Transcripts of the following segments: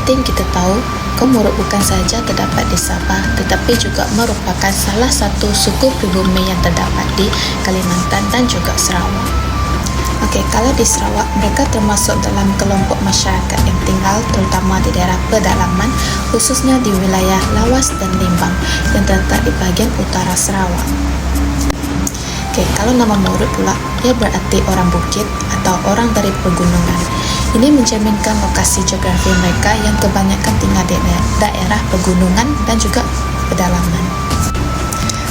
penting kita tahu, kaum Murut bukan saja terdapat di Sabah tetapi juga merupakan salah satu suku pribumi yang terdapat di Kalimantan dan juga Sarawak. Okey, kalau di Sarawak, mereka termasuk dalam kelompok masyarakat yang tinggal terutama di daerah pedalaman, khususnya di wilayah Lawas dan Limbang yang terletak di bahagian utara Sarawak. Okey, kalau nama Murut pula, ia berarti orang bukit atau orang dari pegunungan. Ini mencerminkan lokasi geografi mereka yang kebanyakan tinggal di daerah pegunungan dan juga pedalaman.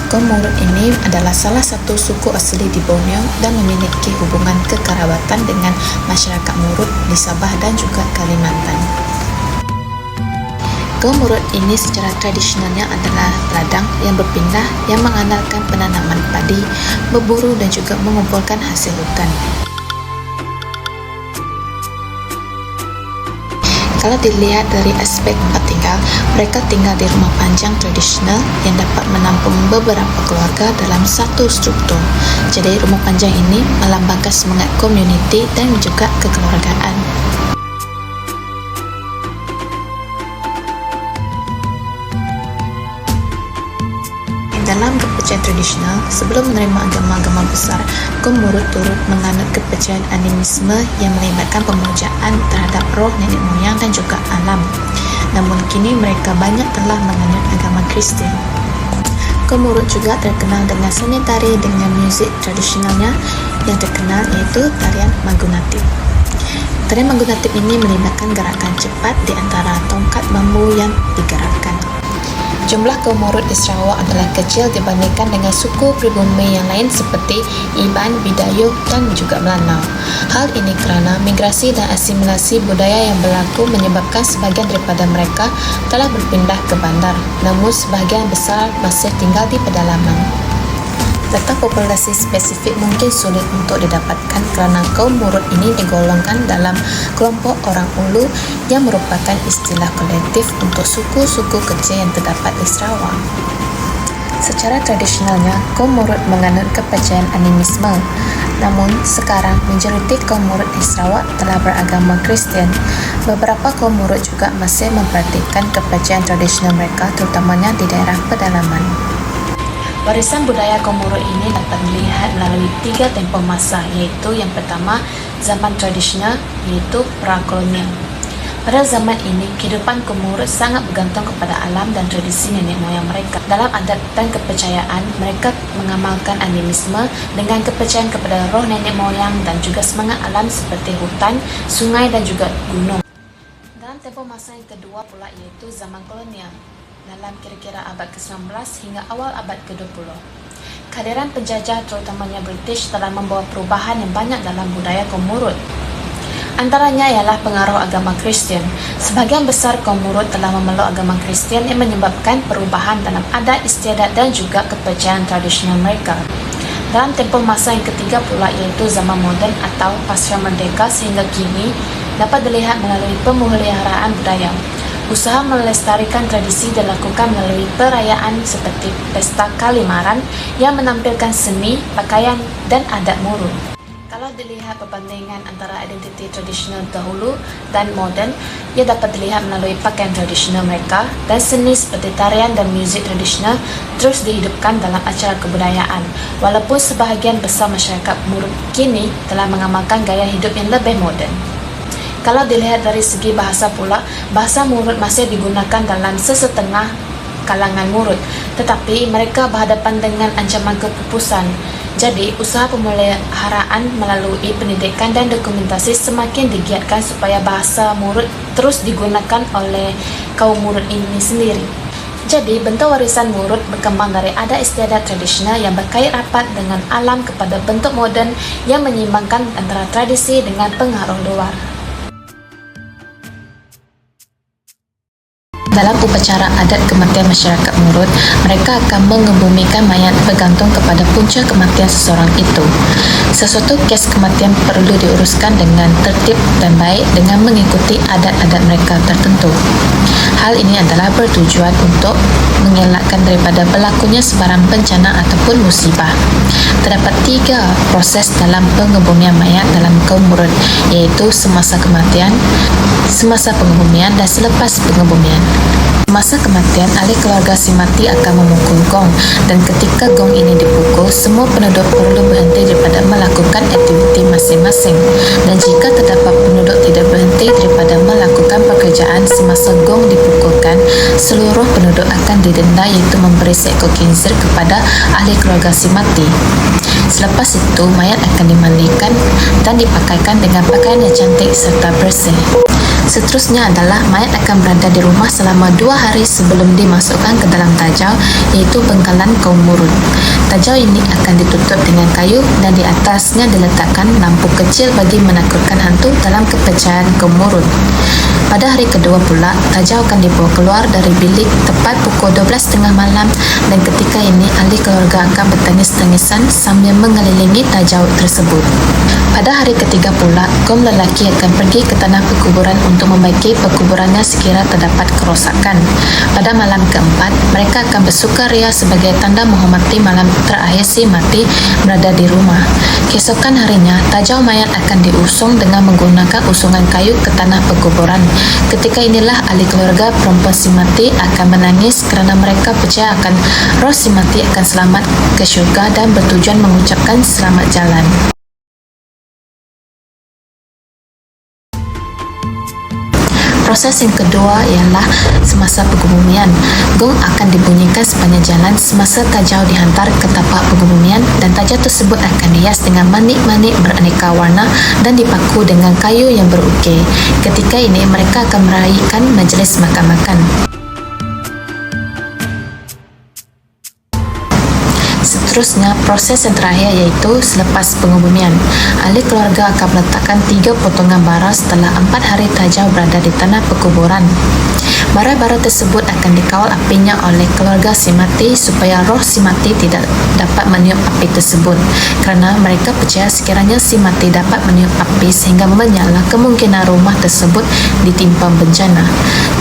Kaum Murut ini adalah salah satu suku asli di Borneo dan memiliki hubungan kekerabatan dengan masyarakat Murut di Sabah dan juga Kalimantan. Kaum Murut ini secara tradisionalnya adalah ladang yang berpindah yang mengandalkan penanaman padi, berburu dan juga mengumpulkan hasil hutan. Kalau dilihat dari aspek tempat tinggal, mereka tinggal di rumah panjang tradisional yang dapat menampung beberapa keluarga dalam satu struktur. Jadi rumah panjang ini melambangkan semangat komuniti dan juga kekeluargaan. Dalam kepercayaan tradisional, sebelum menerima agama-agama besar, kaum Murut turut menganut kepercayaan animisme yang melibatkan pemujaan terhadap roh nenek moyang dan juga alam. Namun kini mereka banyak telah menganut agama Kristian. Kaum Murut juga terkenal dengan seni tari dengan muzik tradisionalnya yang terkenal iaitu tarian Magunatip. Tarian Magunatip ini melibatkan gerakan cepat di antara tongkat bambu yang digerakkan. Jumlah kaum Murut di Sarawak adalah kecil dibandingkan dengan suku pribumi yang lain seperti Iban, Bidayuh dan juga Melanau. Hal ini kerana migrasi dan asimilasi budaya yang berlaku menyebabkan sebahagian daripada mereka telah berpindah ke bandar, namun sebahagian besar masih tinggal di pedalaman. Data populasi spesifik mungkin sulit untuk didapatkan kerana kaum Murut ini digolongkan dalam kelompok orang Ulu yang merupakan istilah kolektif untuk suku-suku kecil yang terdapat di Sarawak. Secara tradisionalnya, kaum Murut menganut kepercayaan animisme. Namun, sekarang majoriti kaum Murut di Sarawak telah beragama Kristian. Beberapa kaum Murut juga masih mempraktikkan kepercayaan tradisional mereka terutamanya di daerah pedalaman. Warisan budaya kaum Murut ini dapat dilihat melalui 3 tempoh masa, iaitu yang pertama, zaman tradisional, iaitu prakolonial. Pada zaman ini, kehidupan kaum Murut sangat bergantung kepada alam dan tradisi nenek moyang mereka. Dalam adat dan kepercayaan, mereka mengamalkan animisme dengan kepercayaan kepada roh nenek moyang dan juga semangat alam seperti hutan, sungai dan juga gunung. Dalam tempoh masa yang kedua pula iaitu zaman kolonial, dalam kira-kira abad ke-19 hingga awal abad ke-20. Kehadiran penjajah terutamanya British telah membawa perubahan yang banyak dalam budaya kaum Murut. Antaranya ialah pengaruh agama Kristian. Sebahagian besar kaum Murut telah memeluk agama Kristian yang menyebabkan perubahan dalam adat istiadat dan juga kepercayaan tradisional mereka. Dalam tempoh masa yang ketiga pula iaitu zaman moden atau pasca merdeka sehingga kini dapat dilihat melalui pemeliharaan budaya. Usaha melestarikan tradisi dilakukan melalui perayaan seperti Pesta Kalimaran yang menampilkan seni, pakaian dan adat Murut. Kalau dilihat perbandingan antara identiti tradisional dahulu dan moden, ia dapat dilihat melalui pakaian tradisional mereka dan seni seperti tarian dan muzik tradisional terus dihidupkan dalam acara kebudayaan. Walaupun sebahagian besar masyarakat Murut kini telah mengamalkan gaya hidup yang lebih moden. Kalau dilihat dari segi bahasa pula, bahasa Murut masih digunakan dalam sesetengah kalangan Murut, tetapi mereka berhadapan dengan ancaman kepupusan. Jadi, usaha pemeliharaan melalui pendidikan dan dokumentasi semakin digiatkan supaya bahasa Murut terus digunakan oleh kaum Murut ini sendiri. Jadi, bentuk warisan Murut berkembang dari adat istiadat tradisional yang berkait rapat dengan alam kepada bentuk moden yang menyeimbangkan antara tradisi dengan pengaruh luar. Dalam upacara adat kematian masyarakat Murut, mereka akan mengebumikan mayat bergantung kepada punca kematian seseorang itu. Sesuatu kes kematian perlu diuruskan dengan tertib dan baik dengan mengikuti adat-adat mereka tertentu. Hal ini adalah bertujuan untuk mengelakkan daripada berlakunya sebarang bencana ataupun musibah. Terdapat 3 proses dalam pengebumian mayat dalam kaum Murut, iaitu semasa kematian, semasa pengebumian dan selepas pengebumian. Masa kematian, ahli keluarga si mati akan memukul gong, dan ketika gong ini dipukul, semua penduduk perlu berhenti daripada melakukan aktiviti masing-masing. Dan jika terdapat penduduk tidak berhenti daripada melakukan pekerjaan semasa gong dipukulkan, seluruh penduduk akan didenda, iaitu memberi seekor khinzir kepada ahli keluarga si mati. Selepas itu, mayat akan dimandikan dan dipakaikan dengan pakaian yang cantik serta bersih. Seterusnya adalah mayat akan berada di rumah selama 2 hari sebelum dimasukkan ke dalam tajau, iaitu bengkalan kaum Murut. Tajau ini akan ditutup dengan kayu dan di atasnya diletakkan lampu kecil bagi menakutkan hantu dalam kepercayaan kaum Murut. Pada hari kedua pula, tajau akan dibawa keluar dari bilik tepat pukul 12.30 malam, dan ketika ini ahli keluarga akan bertangis-tangisan sambil mengelilingi tajau tersebut. Pada hari ketiga pula, kaum lelaki akan pergi ke tanah perkuburan untuk membaiki perkuburannya sekira terdapat kerosakan. Pada malam keempat, mereka akan bersukaria sebagai tanda menghormati malam terakhir si mati berada di rumah. Keesokan harinya, tajau mayat akan diusung dengan menggunakan usungan kayu ke tanah perkuburan. Ketika inilah ahli keluarga perempuan si mati akan menangis kerana mereka percaya akan roh si mati akan selamat ke syurga dan bertujuan mengucapkan selamat jalan. Proses yang kedua ialah semasa pengebumian. Gong akan dibunyikan sepanjang jalan semasa tajau dihantar ke tapak pengebumian, dan tajau tersebut akan dihias dengan manik-manik beraneka warna dan dipaku dengan kayu yang berukir. Ketika ini mereka akan meraihkan majlis makan-makan. Seterusnya, proses yang terakhir iaitu selepas pengebumian. Ahli keluarga akan meletakkan 3 potongan bara setelah 4 hari tajau berada di tanah perkuburan. Bara-bara tersebut akan dikawal apinya oleh keluarga si mati supaya roh si mati tidak dapat meniup api tersebut, kerana mereka percaya sekiranya si mati dapat meniup api sehingga menyala, kemungkinan rumah tersebut ditimpa bencana.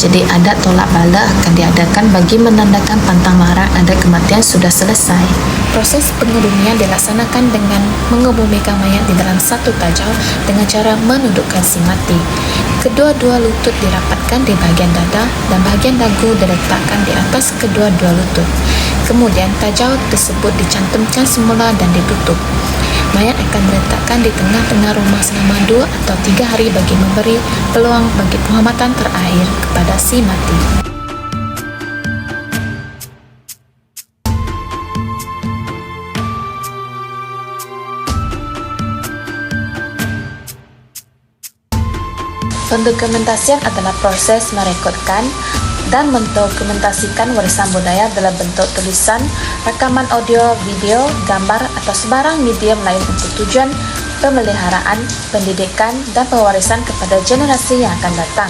Jadi adat tolak bala akan diadakan bagi menandakan pantang larang adat kematian sudah selesai. Proses pengebumian dilaksanakan dengan mengebumikan mayat di dalam satu tajau dengan cara menundukkan si mati. Kedua-dua lutut dirapatkan di bahagian dada dan bahagian dagu diletakkan di atas kedua-dua lutut. Kemudian tajau tersebut dicantumkan semula dan ditutup. Mayat akan diletakkan di tengah-tengah rumah selama 2 atau 3 hari bagi memberi peluang bagi penghormatan terakhir kepada si mati. Pendokumentasian adalah proses merekodkan dan mendokumentasikan warisan budaya dalam bentuk tulisan, rakaman audio, video, gambar atau sebarang medium lain untuk tujuan pemeliharaan, pendidikan dan pewarisan kepada generasi yang akan datang.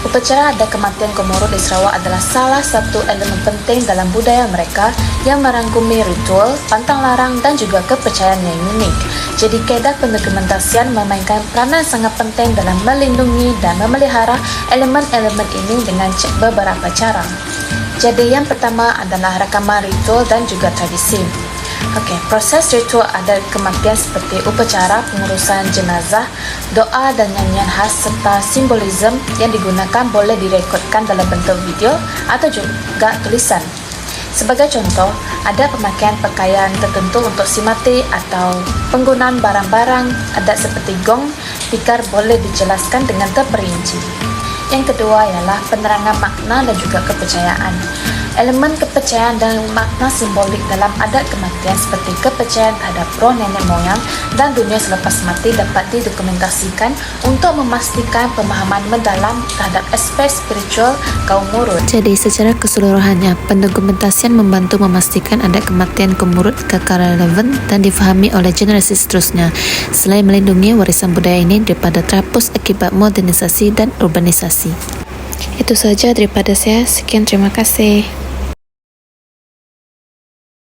Upacara adat kematian kaum Murut di Sarawak adalah salah satu elemen penting dalam budaya mereka yang merangkumi ritual, pantang larang dan juga kepercayaan yang unik. Jadi kaedah pendokumentasian memainkan peranan sangat penting dalam melindungi dan memelihara elemen-elemen ini dengan beberapa cara. Jadi yang pertama adalah rakaman ritual dan juga tradisi. Okey, proses ritual adat kematian seperti upacara, pengurusan jenazah, doa dan nyanyian khas serta simbolisme yang digunakan boleh direkodkan dalam bentuk video atau juga tulisan. Sebagai contoh, ada pemakaian pakaian tertentu untuk si mati atau penggunaan barang-barang adat seperti gong, tikar boleh dijelaskan dengan terperinci. Yang kedua ialah penerangan makna dan juga kepercayaan. Elemen kepercayaan dan makna simbolik dalam adat kematian seperti kepercayaan terhadap roh nenek moyang dan dunia selepas mati dapat didokumentasikan untuk memastikan pemahaman mendalam terhadap aspek spiritual kaum Murut. Jadi secara keseluruhannya, pendokumentasian membantu memastikan adat kematian kaum Murut kekal relevan dan difahami oleh generasi seterusnya, selain melindungi warisan budaya ini daripada terhapus akibat modernisasi dan urbanisasi. Itu saja daripada saya. Sekian, terima kasih.